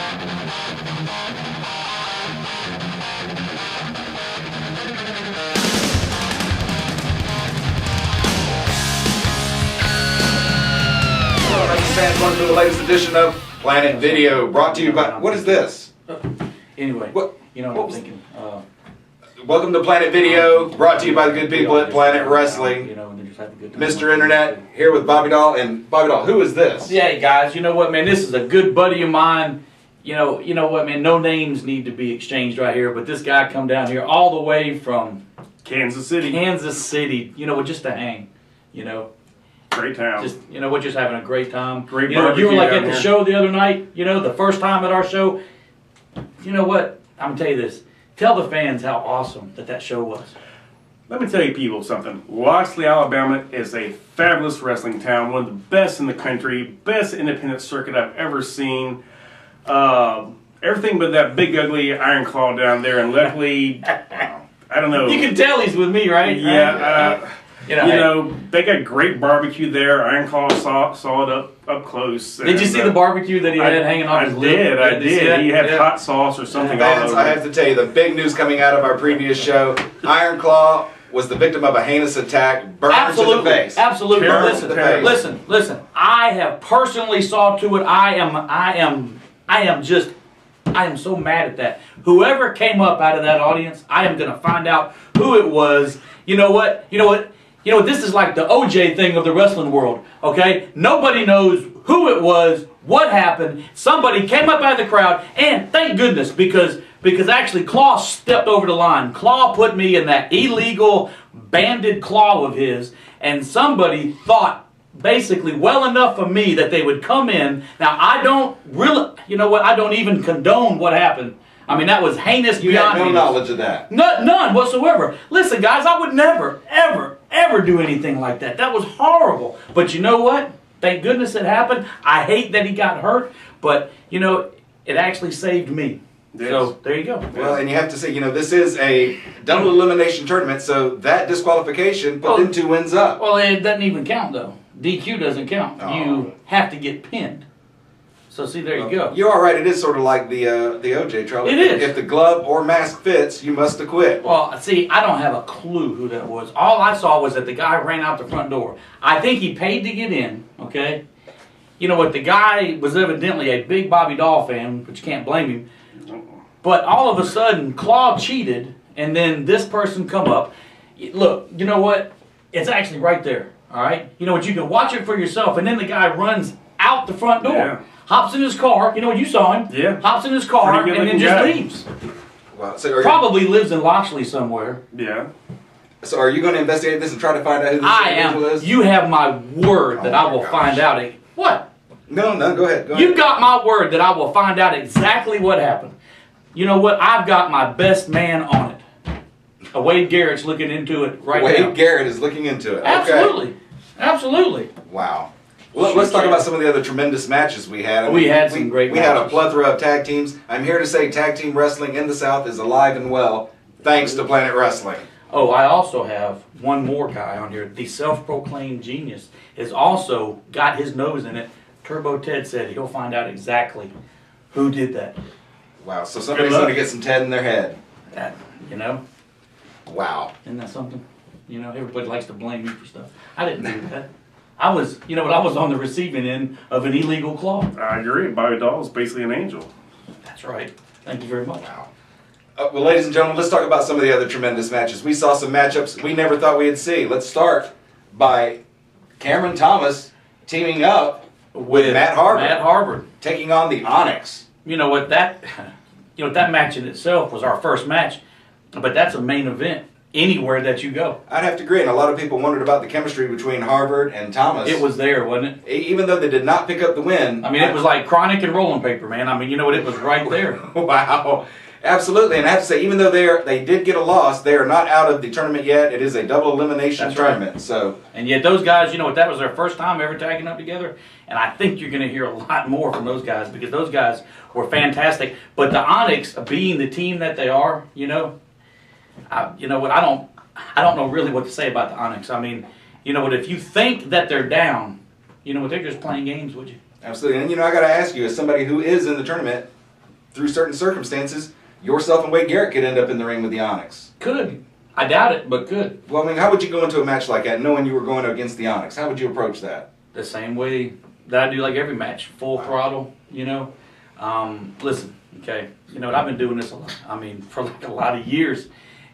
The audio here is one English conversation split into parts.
Fans, welcome to the latest edition of Planet Video, brought to you by, what is this? Anyway, what I'm thinking. Welcome to Planet Video, brought to you by the good people at Planet Wrestling. Mr. Internet, here with Bobby Doll. And Bobby Doll, who is this? Yeah, guys, you know what, man? This is a good buddy of mine. You know what, man? No names need to be exchanged right here, but this guy come down here all the way from Kansas City. Just to hang, Great town. We're just having a great time. Great barbecue. You were like at the here. show the other night, the first time at our show. You know what? I'm gonna tell you this. Tell the fans how awesome that show was. Let me tell you people something. Loxley, Alabama is a fabulous wrestling town. One of the best in the country. Best independent circuit I've ever seen. Everything but that big ugly Iron Claw down there. And luckily, I don't know. You can tell he's with me, right? Yeah. They got great barbecue there. Iron Claw saw it up close. Did you see the barbecue that he had hanging off his lip? I did. He had hot sauce or something all Fans, over. I have to tell you, the big news coming out of our previous show, Iron Claw was the victim of a heinous attack, burned to the face. Absolutely. Burned to the face. Listen. I have personally saw to it. I am so mad at that. Whoever came up out of that audience, I am going to find out who it was. You know what? This is like the OJ thing of the wrestling world, okay? Nobody knows who it was, what happened. Somebody came up out of the crowd, and thank goodness, because actually Claw stepped over the line. Claw put me in that illegal banded claw of his, and somebody thought basically well enough of me that they would come in. Now, I don't really, I don't even condone what happened. I mean, that was heinous beyond You had no heinous. knowledge of that. None whatsoever. Listen, guys, I would never, ever do anything like that. That was horrible. But you know what? Thank goodness it happened. I hate that he got hurt, but, it actually saved me. Yes. So, there you go. Well, and you have to say, this is a double elimination tournament, so that disqualification put them 2 wins up. Well, it doesn't even count, though. DQ doesn't count. Oh. You have to get pinned. So, see, there you go. You're all right. It is sort of like the OJ trial. It is. If the glove or mask fits, you must acquit. Well, see, I don't have a clue who that was. All I saw was that the guy ran out the front door. I think he paid to get in, okay? You know what? The guy was evidently a big Bobby Doll fan, but you can't blame him. But all of a sudden, Claw cheated, and then this person come up. Look, you know what? It's actually right there, all right? You know what? You can watch it for yourself, and then the guy runs out the front door. Yeah. Hops in his car, you saw him. Yeah. Hops in his car and then just leaves. Wow. So Probably lives in Loxley somewhere. Yeah. So are you going to investigate this and try to find out who this individual is? You have my word that Oh I my will gosh. find out. What? No, go ahead. You got my word that I will find out exactly what happened. You know what? I've got my best man on it. Wade Garrett's looking into it right now. Wade Garrett is looking into it. Okay. Absolutely. Wow. Well, let's talk about some of the other tremendous matches we had. We had some great We had a matches. plethora of tag teams. I'm here to say tag team wrestling in the South is alive and well, thanks to Planet Wrestling. Oh, I also have one more guy on here. The self-proclaimed genius has also got his nose in it. Turbo Ted said he'll find out exactly who did that. Wow. So somebody's going to get some Ted in their head. That, Wow. isn't that something? Everybody likes to blame me for stuff. I didn't do that. I was on the receiving end of an illegal claw. I agree. Bobby Doll is basically an angel. That's right. Thank you very much. Wow. Well, ladies and gentlemen, let's talk about some of the other tremendous matches. We saw some matchups we never thought we'd see. Let's start by Cameron Thomas teaming up with Matt Harvard, taking on the Onyx. That match in itself was our first match, but that's a main event anywhere that you go. I'd have to agree, and a lot of people wondered about the chemistry between Harvard and Thomas. It was there, wasn't it? Even though they did not pick up the win. I mean, it was like Chronic and rolling paper, man. I mean, it was right there. Wow. Absolutely, and I have to say, even though they did get a loss, they are not out of the tournament yet. It is a double elimination tournament. Right. So, and yet those guys, that was their first time ever tagging up together, and I think you're going to hear a lot more from those guys because those guys were fantastic. But the Onyx, being the team that they are, I don't know really what to say about the Onyx. I mean, if you think that they're down, they're just playing games with you. Absolutely, and I got to ask you, as somebody who is in the tournament, through certain circumstances, yourself and Wade Garrett could end up in the ring with the Onyx. Could. I doubt it, but could. Well, I mean, how would you go into a match like that knowing you were going against the Onyx? How would you approach that? The same way that I do like every match, full throttle, you know. Listen, okay, you know what, I've been doing this for like a lot of years.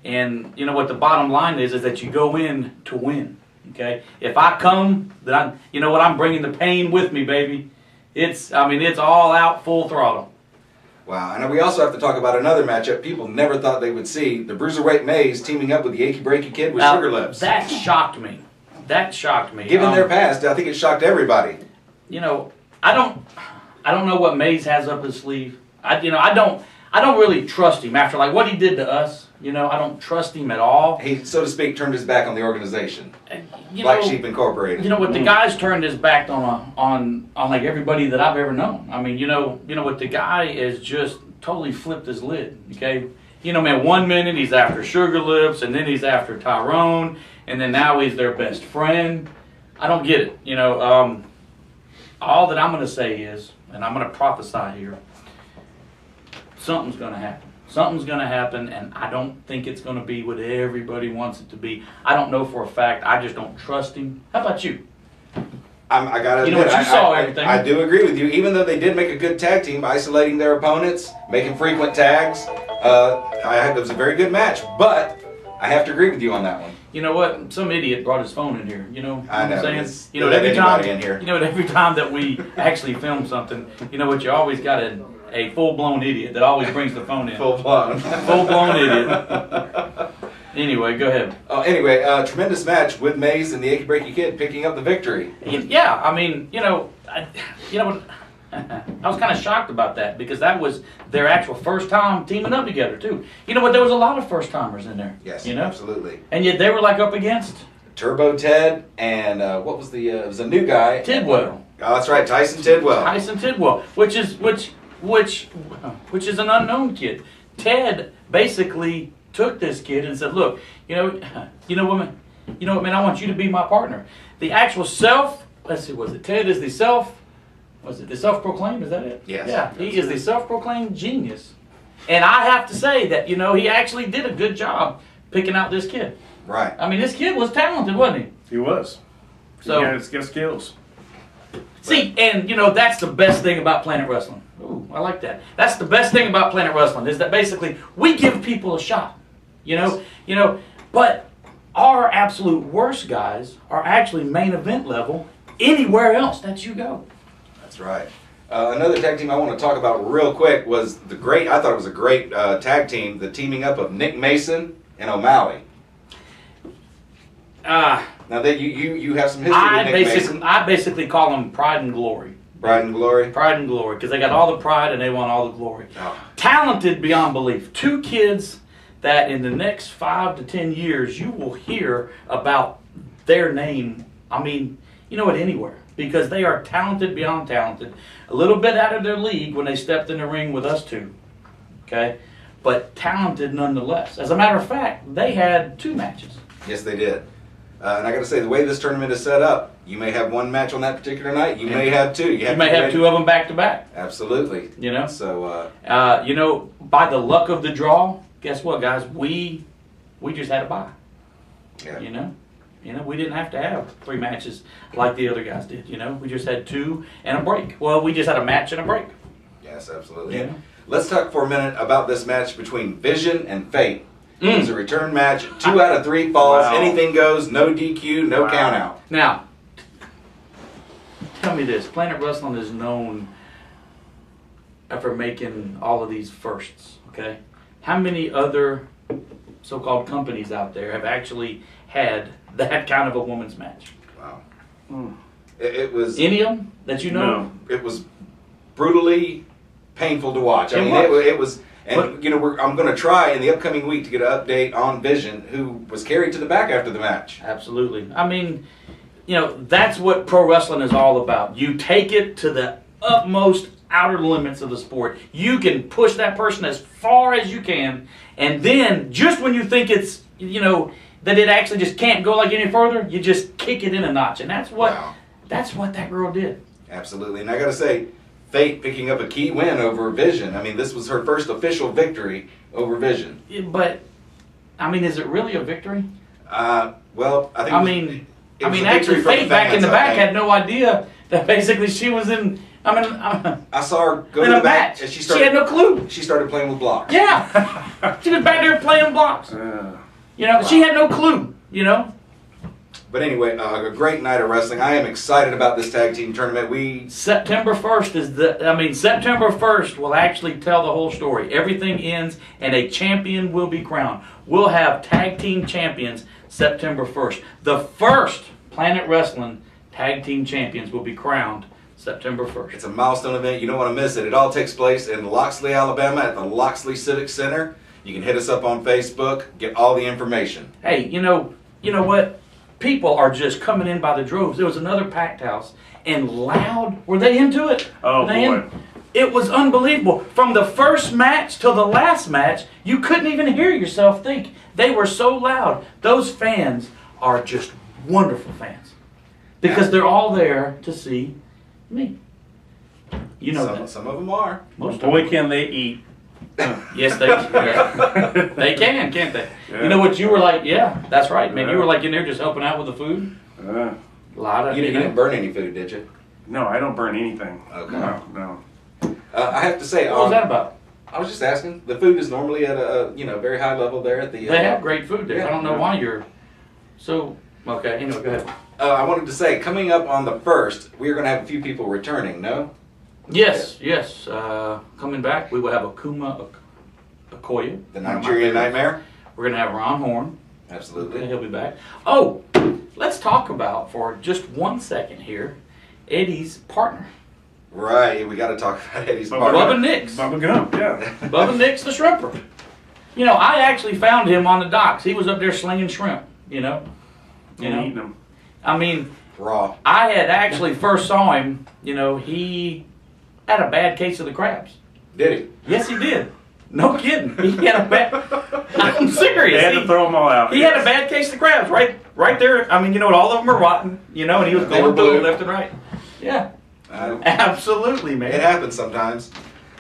And you know what the bottom line is that you go in to win, okay? If I come, then you know what, I'm bringing the pain with me, baby. It's all out, full throttle. Wow, and we also have to talk about another matchup people never thought they would see. The Bruiserweight Mays teaming up with the Achy Breaky Kid with Sugar Lips. That shocked me. Given their past, I think it shocked everybody. You know, I don't know what Mays has up his sleeve. I don't really trust him after like what he did to us. You know, I don't trust him at all. He, so to speak, turned his back on the organization. Black Sheep Incorporated. You know what, the guy's turned his back on like everybody that I've ever known. I mean, you know what, the guy is just totally flipped his lid. Okay, you know, man, 1 minute he's after Sugar Lips, and then he's after Tyrone, and then now he's their best friend. I don't get it. You know, all that I'm going to say is, and I'm going to prophesy here, something's going to happen. Something's going to happen, and I don't think it's going to be what everybody wants it to be. I don't know for a fact. I just don't trust him. How about you? I got to admit, you know what, you saw everything. I do agree with you. Even though they did make a good tag team, isolating their opponents, making frequent tags, it was a very good match. But I have to agree with you on that one. You know what? Some idiot brought his phone in here. You know what I know. I'm saying? You know, every time that we actually film something, you know what? You always got a full-blown idiot that always brings the phone in. Full-blown. Full-blown idiot. Anyway, go ahead. Tremendous match with Mays and the Achy Breaky Kid picking up the victory. Yeah, I mean, I was kind of shocked about that because that was their actual first time teaming up together too. You know what? There was a lot of first timers in there. Yes, you know? Absolutely. And yet they were like up against Turbo Ted and what was the? It was a new guy. Tidwell. Oh, that's right, Tyson Tidwell. Tyson Tidwell, which is an unknown kid. Ted basically took this kid and said, "Look, you know what, man, I want you to be my partner." The actual let's see, was it Ted is the self-proclaimed? Is that it? Yes. Yeah, he is the self-proclaimed genius, and I have to say that he actually did a good job picking out this kid. Right. I mean, this kid was talented, wasn't he? He was. So he had his skills. See, and that's the best thing about Planet Wrestling. Ooh, I like that. That's the best thing about Planet Wrestling is that basically we give people a shot. But our absolute worst guys are actually main event level anywhere else that you go. That's right. Another tag team I want to talk about real quick was I thought it was a great tag team, the teaming up of Nick Mason and O'Malley. Now that you have some history with Nick Mason. I basically call them Pride and Glory. Pride and Glory? Pride and Glory, because they got all the pride and they want all the glory. Oh. Talented beyond belief. Two kids that in the next 5 to 10 years you will hear about their name, anywhere. Because they are talented beyond talented. A little bit out of their league when they stepped in the ring with us two. Okay? But talented nonetheless. As a matter of fact, they had 2 matches. Yes, they did. And I got to say, the way this tournament is set up, you may have 1 match on that particular night. You may have 2. You may have 2 of them back to back. Absolutely. So, by the luck of the draw, guess what, guys? We just had a bye. Yeah. We didn't have to have 3 matches like the other guys did. We just had 2 and a break. Well, we just had a match and a break. Yes, absolutely. Yeah. Let's talk for a minute about this match between Vision and Fate. It was a return match. 2 out of 3 falls. Wow. Anything goes. No DQ. No count out. Now, tell me this. Planet Wrestling is known for making all of these firsts. Okay, how many other so-called companies out there have actually had that kind of a women's match? Wow. It was any of them that you know? No. It was brutally painful to watch. It was. And, I'm going to try in the upcoming week to get an update on Vision, who was carried to the back after the match. Absolutely. That's what pro wrestling is all about. You take it to the utmost outer limits of the sport. You can push that person as far as you can, and then just when you think it's, that it actually just can't go like any further, you just kick it in a notch. And that's what that girl did. Absolutely. And I got to say, Fate picking up a key win over Vision. I mean, this was her first official victory over Vision. But, I mean, is it really a victory? Well, I think actually, Fate back in the back had no idea that basically she was in. I saw her go in to a the back, match. and she had no clue. She started playing with blocks. Yeah, she was back there playing blocks. She had no clue. But anyway, a great night of wrestling. I am excited about this tag team tournament. September 1st September 1st will actually tell the whole story. Everything ends and a champion will be crowned. We'll have tag team champions September 1st. The first Planet Wrestling tag team champions will be crowned September 1st. It's a milestone event. You don't want to miss it. It all takes place in Loxley, Alabama at the Loxley Civic Center. You can hit us up on Facebook, get all the information. Hey, you know what? People are just coming in by the droves. There was another packed house and loud. Were they into it? Oh, boy. It was unbelievable. From the first match till the last match, you couldn't even hear yourself think. They were so loud. Those fans are just wonderful fans because they're all there to see me. You know that. Some of them are. Most Boy, of them. can they eat. Yes, they can. They can, can't they? Yeah. You know what? You were like, yeah, that's right, man. You were like in there just helping out with the food. A lot of you didn't burn any food, did you? No, I don't burn anything. Okay. No. I have to say, what was that about? I was just asking. The food is normally at a very high level there at the. They have great food there. Yeah, I don't know why you're so okay. Anyway, go ahead. I wanted to say, coming up on the 1st, we're going to have a few people returning. No. Yes. Coming back, we will have Akuma Okoye, the Nigerian Nightmare. We're going to have Ron Horn. Absolutely. He'll be back. Oh, let's talk about for just 1 second here, Eddie's partner. Right, we got to talk about Eddie's partner. Bubba Nix. Bubba Gump, yeah. Bubba Nix, the shrimper. I actually found him on the docks. He was up there slinging shrimp. Eating them. I mean, raw. I had actually first saw him. He had a bad case of the crabs. Did he? Yes, he did. No kidding. He had a bad. I'm serious. They had to throw them all out. He had a bad case of the crabs right there. I mean, all of them are rotten. And he was going blue left and right. Yeah. Absolutely, man. It happens sometimes.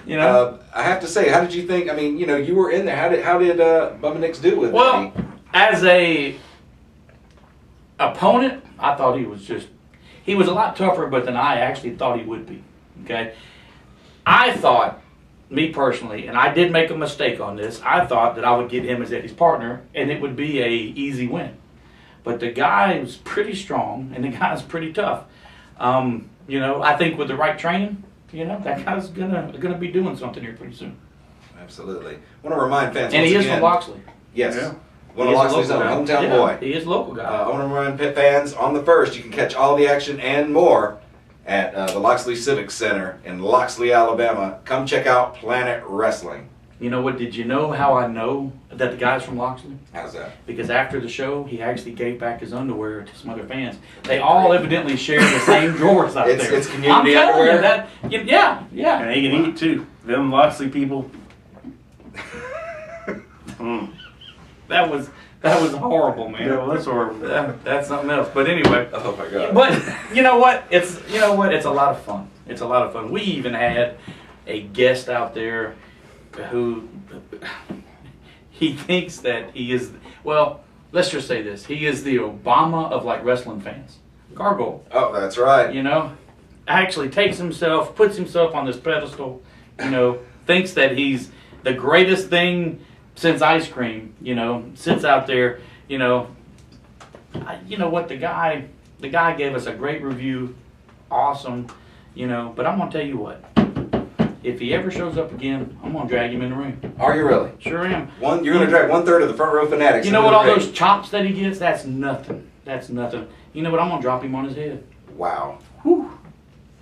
I have to say, how did you think? I mean, you were in there. How did Bubba Nix do with Eddie? As a opponent, I thought he was a lot tougher, but than I actually thought he would be. Okay, I thought, me personally, and I did make a mistake on this. I thought that I would get him as Eddie's partner, and it would be a easy win. But the guy was pretty strong, and the guy's pretty tough. I think with the right training, that guy's gonna be doing something here pretty soon. Absolutely. I want to remind fans. And he is from Loxley. Yes. Yeah. One of Loxley's own hometown boy. He is a local guy. I want to remind pit fans on the 1st, you can catch all the action and more at the Loxley Civic Center in Loxley, Alabama. Come check out Planet Wrestling. You know what? Did you know how I know that the guy's from Loxley? How's that? Because after the show, he actually gave back his underwear to some other fans. They all evidently share the same drawers out there. It's community underwear. That. Yeah. And they can eat too. Them Loxley people. That was horrible, man. Yeah, well, that's horrible. That's something else. But anyway. Oh my God. But you know what? It's a lot of fun. It's a lot of fun. We even had a guest out there who he thinks that he is. Well, let's just say this: he is the Obama of wrestling fans. Gargoyle. Oh, that's right. Actually puts himself on this pedestal. Thinks that he's the greatest thing since ice cream. Sits out there. You know what? The guy gave us a great review. Awesome. But I'm gonna tell you what. If he ever shows up again, I'm gonna drag him in the ring. Are you really? Sure am. You're gonna drag 1/3 of the front row fanatics. You know what? All those chops that he gets, that's nothing. That's nothing. You know what? I'm gonna drop him on his head. Wow. Whew.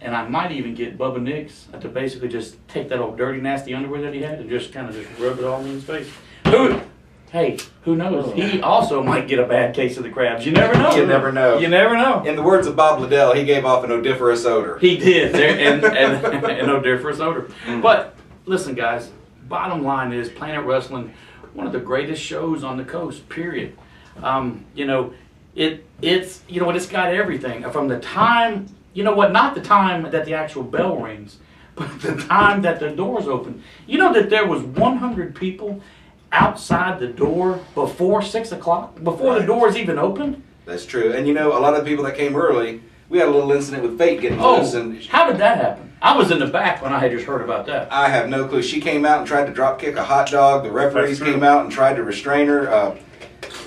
And I might even get Bubba Nix to basically just take that old dirty, nasty underwear that he had and just kind of rub it all in his face. Who knows? He also might get a bad case of the crabs. You never know. You never know. You never know. In the words of Bob Liddell, he gave off an odoriferous odor. He did, and an odoriferous odor. But listen, guys. Bottom line is Planet Wrestling, one of the greatest shows on the coast. Period. It's got everything from the time. Not the time that the actual bell rings, But the time that the doors opened, you know that there was 100 people outside the door before 6 o'clock, before the doors even opened? That's true. And you know, a lot of the people that came early, we had a little incident with Fate getting loose. And how did that happen? I was in the back when I had just heard about that. I have no clue. She came out and tried to drop kick a hot dog. The referees came out and tried to restrain her.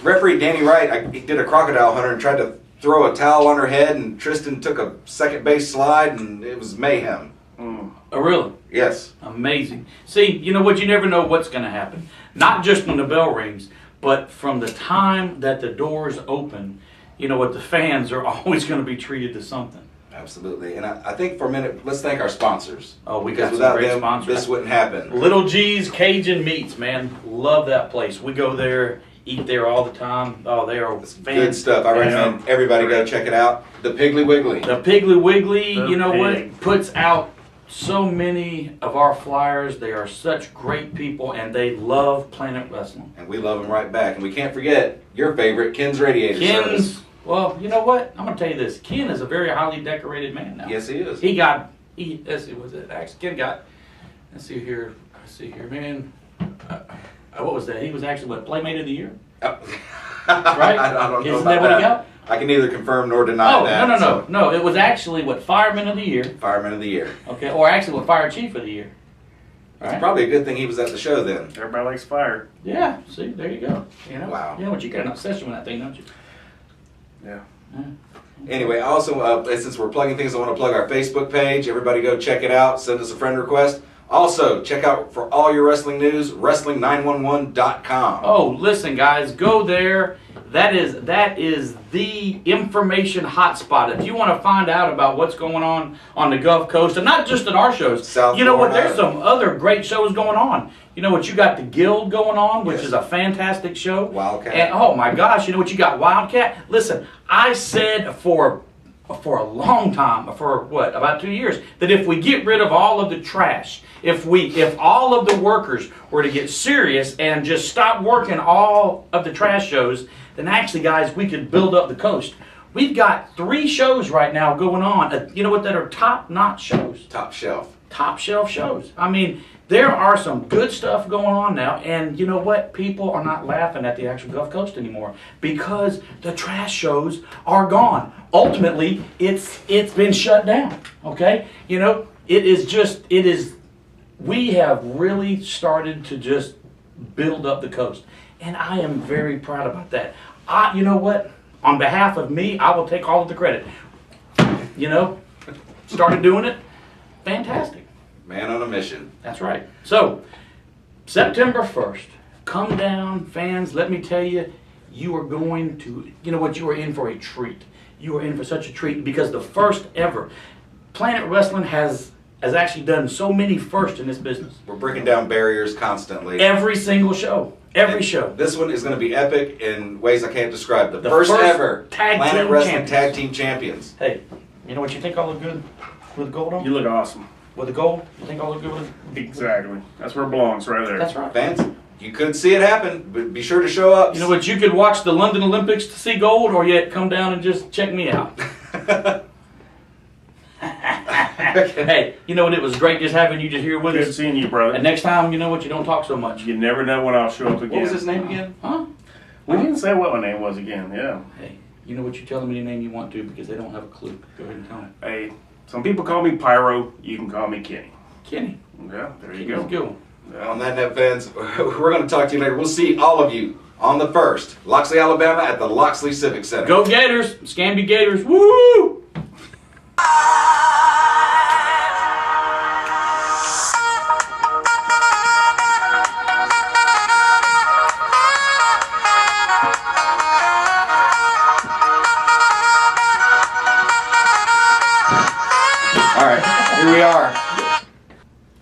Referee Danny Wright did a crocodile hunter and tried to throw a towel on her head, and Tristan took a second base slide, and it was mayhem. Oh, really? Yes. Amazing. See, you know what? You never know what's going to happen. Not just when the bell rings, but from the time that the doors open, you know what? The fans are always going to be treated to something. Absolutely. And I think for a minute, let's thank our sponsors. Oh, we got Because some without great them, sponsors. this wouldn't happen. Little G's Cajun Meats, man. Love that place. We go there, eat there all the time. Oh, they are Good stuff. I recommend everybody go check it out. The Piggly Wiggly. The Piggly Wiggly, The you know pig. what, puts out so many of our flyers. They are such great people, and they love Planet Wrestling. And we love them right back. And we can't forget your favorite, Ken's Radiator Service. Ken's, well, you know what? I'm going to tell you this. Ken is a very highly decorated man now. Yes, he is. Let's see, was it actually, Ken got, let's see here, man. What was that? He was actually, what, Playmate of the Year? Oh. Right? I don't know Isn't about that what he got? I can neither confirm nor deny that. No. It was actually, what, Fireman of the Year. Fireman of the Year. Okay, or actually, what, Fire Chief of the Year. It's Right. probably a good thing he was at the show then. Everybody likes fire. Yeah, see, there you go. You know, Wow. You know what, you got an obsession with that thing, don't you? Yeah. Anyway, also, since we're plugging things, I want to plug our Facebook page. Everybody go check it out. Send us a friend request. Also, check out for all your wrestling news, wrestling911.com. Oh, listen, guys, go there. That is the information hotspot. If you want to find out about what's going on the Gulf Coast, and not just at our shows, South you know what? Florida. There's some other great shows going on. You know what? You got the Guild going on, which Yes. is a fantastic show. Wildcat. And oh my gosh, you know what? You got Wildcat. Listen, I said for a long time, for what, about 2 years, that if we get rid of all of the trash, if all of the workers were to get serious and just stop working all of the trash shows, then actually, guys, we could build up the coast. We've got 3 shows right now going on, you know what, that are top-notch shows. Top shelf. Top shelf shows. I mean, there are some good stuff going on now, and you know what? People are not laughing at the actual Gulf Coast anymore because the trash shows are gone. Ultimately, it's been shut down. Okay, you know, we have really started to just build up the coast, and I am very proud about that. You know what? On behalf of me, I will take all of the credit. You know, started doing it. Fantastic. Man on a mission. That's right. So, September 1st, come down, fans. Let me tell you, you are going to, you know what, you are in for a treat. You are in for such a treat because the first ever Planet Wrestling has actually done so many firsts in this business. We're breaking down barriers constantly. Every single show. Every show. This one is going to be epic in ways I can't describe. The first ever tag Planet team Wrestling champions. Tag Team Champions. Hey, you know what, you think I look good with the gold on? You look awesome. With the gold? You think I look good with it? Exactly. That's where it belongs, right there. That's right. Fans, you could see it happen, but be sure to show up. You know what, you could watch the London Olympics to see gold, or yet come down and just check me out. Hey, you know what, it was great just having you just here with Good us. seeing you, brother. And next time, you know what, you don't talk so much. You never know when I'll show up again. What was his name again? Huh? We didn't say what my name was again, yeah. Hey, you know what, you tell them any name you want to because they don't have a clue. Go ahead and tell them. Hey, some people call me Pyro. You can call me Kenny. Kenny. Yeah, there you Kenny's go. good. Yeah. On that note, fans, we're going to talk to you later. We'll see all of you on the 1st, Loxley, Alabama, at the Loxley Civic Center. Go Gators! Scamby Gators! Woo! All right, here we are.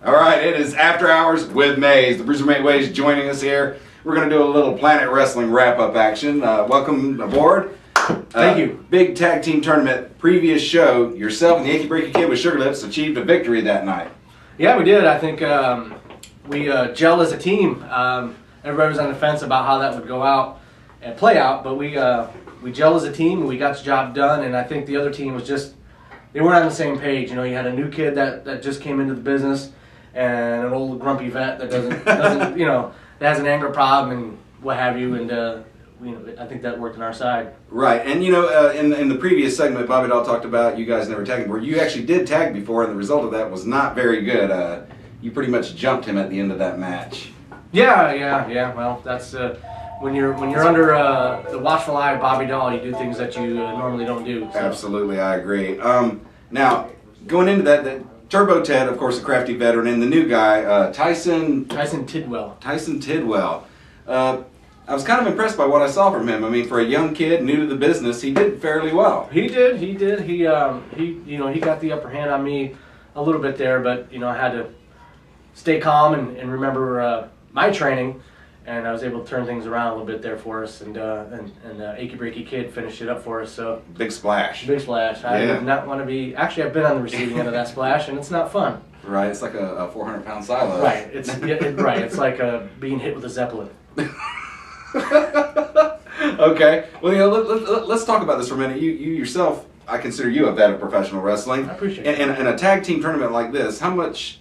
All right, it is After Hours with Maze. The Bruisermate Way is joining us here. We're going to do a little Planet Wrestling wrap-up action. Welcome aboard. Thank you. Big tag team tournament. Previous show, yourself and the Yankee Breaky Kid with Sugar Lips achieved a victory that night. Yeah, we did. I think we gelled as a team. Everybody was on the fence about how that would go out and play out, but we gelled as a team and we got the job done. And I think the other team was just they weren't on the same page. You know, you had a new kid that just came into the business, and an old grumpy vet that doesn't you know, that has an anger problem and what have you, and you know, I think that worked on our side. Right, and you know, in the previous segment, Bobby Doll talked about you guys never tagging before. You actually did tag before, and the result of that was not very good. You pretty much jumped him at the end of that match. Yeah. Well, that's when you're under the watchful eye of Bobby Doll, you do things that you normally don't do. So. Absolutely, I agree. Now, going into that Turbo Ted, of course, a crafty veteran, and the new guy, Tyson Tidwell. Tyson Tidwell. I was kind of impressed by what I saw from him. I mean, for a young kid new to the business, he did fairly well. He did. He you know, he got the upper hand on me a little bit there, but you know, I had to stay calm and remember my training, and I was able to turn things around a little bit there for us, and Achy Breaky Kid finished it up for us. So big splash. Big splash. I did not want to be. Actually, I've been on the receiving end of that splash, and it's not fun. Right, it's like a 400-pound silo. Right. Right. It's like being hit with a zeppelin. Okay. Well, you know, let's talk about this for a minute. You yourself, I consider you a vet of professional wrestling. I appreciate it. In a tag team tournament like this, how much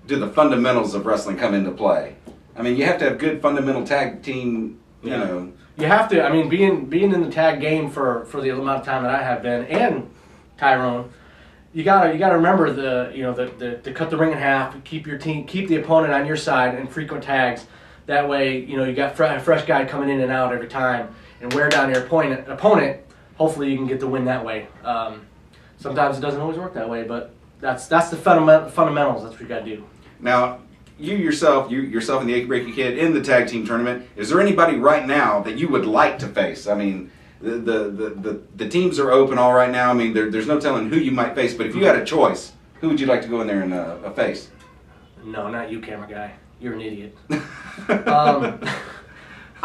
do the fundamentals of wrestling come into play? I mean, you have to have good fundamental tag team, you know. You have to. I mean, being in the tag game for the amount of time that I have been, and Tyrone, you gotta remember to cut the ring in half, keep the opponent on your side, and frequent tags. That way, you know, you got a fresh guy coming in and out every time, and wear down your opponent. Hopefully, you can get the win that way. Sometimes it doesn't always work that way, but that's the fundamentals. That's what you got to do. Now, you yourself and the Achy Breaky Kid in the tag team tournament. Is there anybody right now that you would like to face? I mean, the teams are open all right now. I mean, there's no telling who you might face. But if you had a choice, who would you like to go in there and face? No, not you, camera guy. You're an idiot.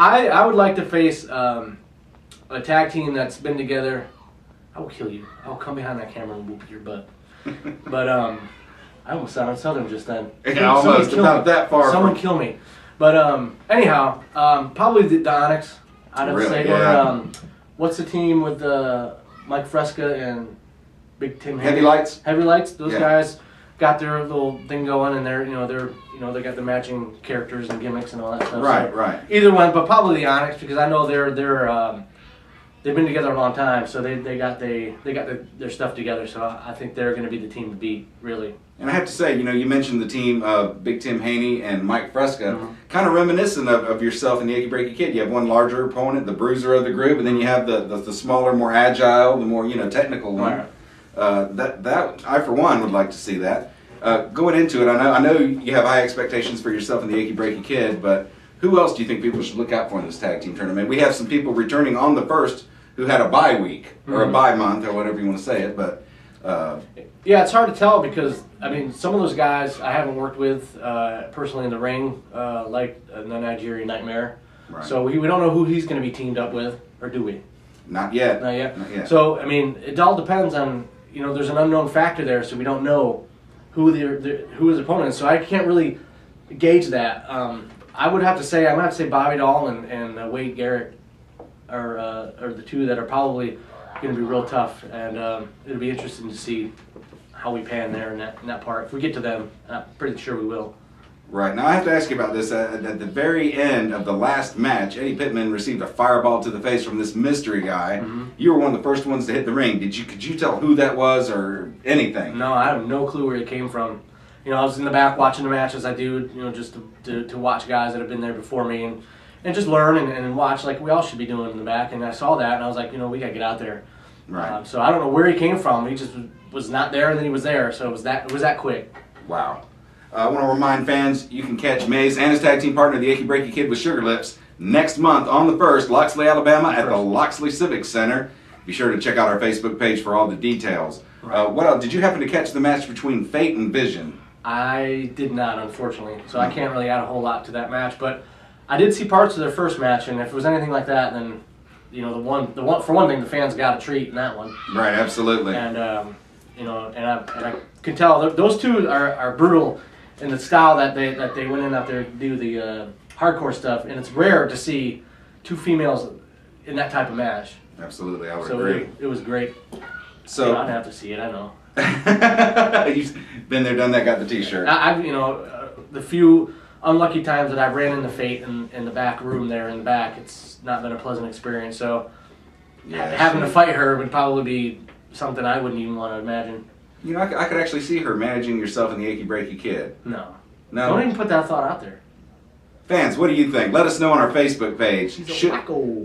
I would like to face a tag team that's been together. I will kill you. I'll come behind that camera and whoop your butt. But I almost sounded Southern just then. Yeah, almost about that far. Someone kill me. But anyhow, probably the Onyx. I'd have to say. Yeah. Or, what's the team with Mike Fresca and Big Tim? Heavy Lights. Heavy Lights. Those Yeah. guys got their little thing going, and they got the matching characters and gimmicks and all that stuff. Right, so right. Either one, but probably the Onyx, because I know they've been together a long time, so they got their stuff together. So I think they're going to be the team to beat, really. And I have to say, you know, you mentioned the team of Big Tim Haney and Mike Fresca, kind of reminiscent of yourself and the Achy Breaky Kid. You have one larger opponent, the bruiser of the group, and then you have the smaller, more agile, the more technical one. Right. That I for one would like to see that. Going into it, I know you have high expectations for yourself and the Achy Breaky Kid, but who else do you think people should look out for in this tag team tournament? We have some people returning on the first who had a bye week or a bye month or whatever you want to say it, but. Yeah, it's hard to tell because I mean some of those guys I haven't worked with personally in the ring, like the Nigerian Nightmare. Right. So we don't know who he's going to be teamed up with, or do we? Not yet. Not yet. Not yet. So I mean, it all depends on there's an unknown factor there, so we don't know who his opponent is. So I can't really gauge that. I would have to say Bobby Doll and Wade Garrett are the two that are probably going to be real tough, and it'll be interesting to see how we pan there in that part. If we get to them, I'm pretty sure we will. Right. Now I have to ask you about this. At the very end of the last match, Eddie Pittman received a fireball to the face from this mystery guy. You were one of the first ones to hit the ring. Could you tell who that was or anything? No, I have no clue where it came from. I was in the back watching the match as I do, just to watch guys that have been there before me and just learn and watch like we all should be doing in the back. And I saw that and I was like, we gotta get out there. Right. So I don't know where he came from. He just was not there, and then he was there. So it was that quick. Wow. I want to remind fans you can catch Maze and his tag team partner, the Achy Breaky Kid with Sugar Lips, next month on the 1st, Loxley, Alabama, at the Loxley Civic Center. Be sure to check out our Facebook page for all the details. Right. What else? Did you happen to catch the match between Fate and Vision? I did not, unfortunately. So I can't really add a whole lot to that match. But I did see parts of their first match, and if it was anything like that, then for one thing, the fans got a treat in that one. Right, absolutely. And and I could tell those two are brutal in the style that they went in out there to do the hardcore stuff, and it's rare to see two females in that type of match. Absolutely, I would So agree. it was great. So I'd have to see it. I know. you've been there, done that, got the T-shirt. I've the few unlucky times that I've ran into fate in the back room there in the back, it's not been a pleasant experience. So having to fight her would probably be something I wouldn't even want to imagine. You know, I could actually see her managing yourself in the Achy Breaky Kid. No. No. Don't even put that thought out there. Fans, what do you think? Let us know on our Facebook page.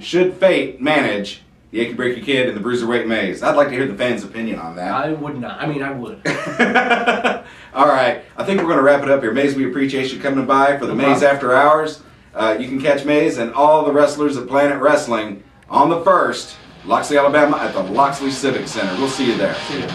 Should Fate manage the Achy Breaky Kid in the Bruiserweight Maze? I'd like to hear the fans' opinion on that. I would not. I mean, I would. All right. I think we're going to wrap it up here. Maze, we appreciate you coming by for the Maze After Hours. You can catch Maze and all the wrestlers at Planet Wrestling on the 1st, Loxley, Alabama, at the Loxley Civic Center. We'll see you there. See you.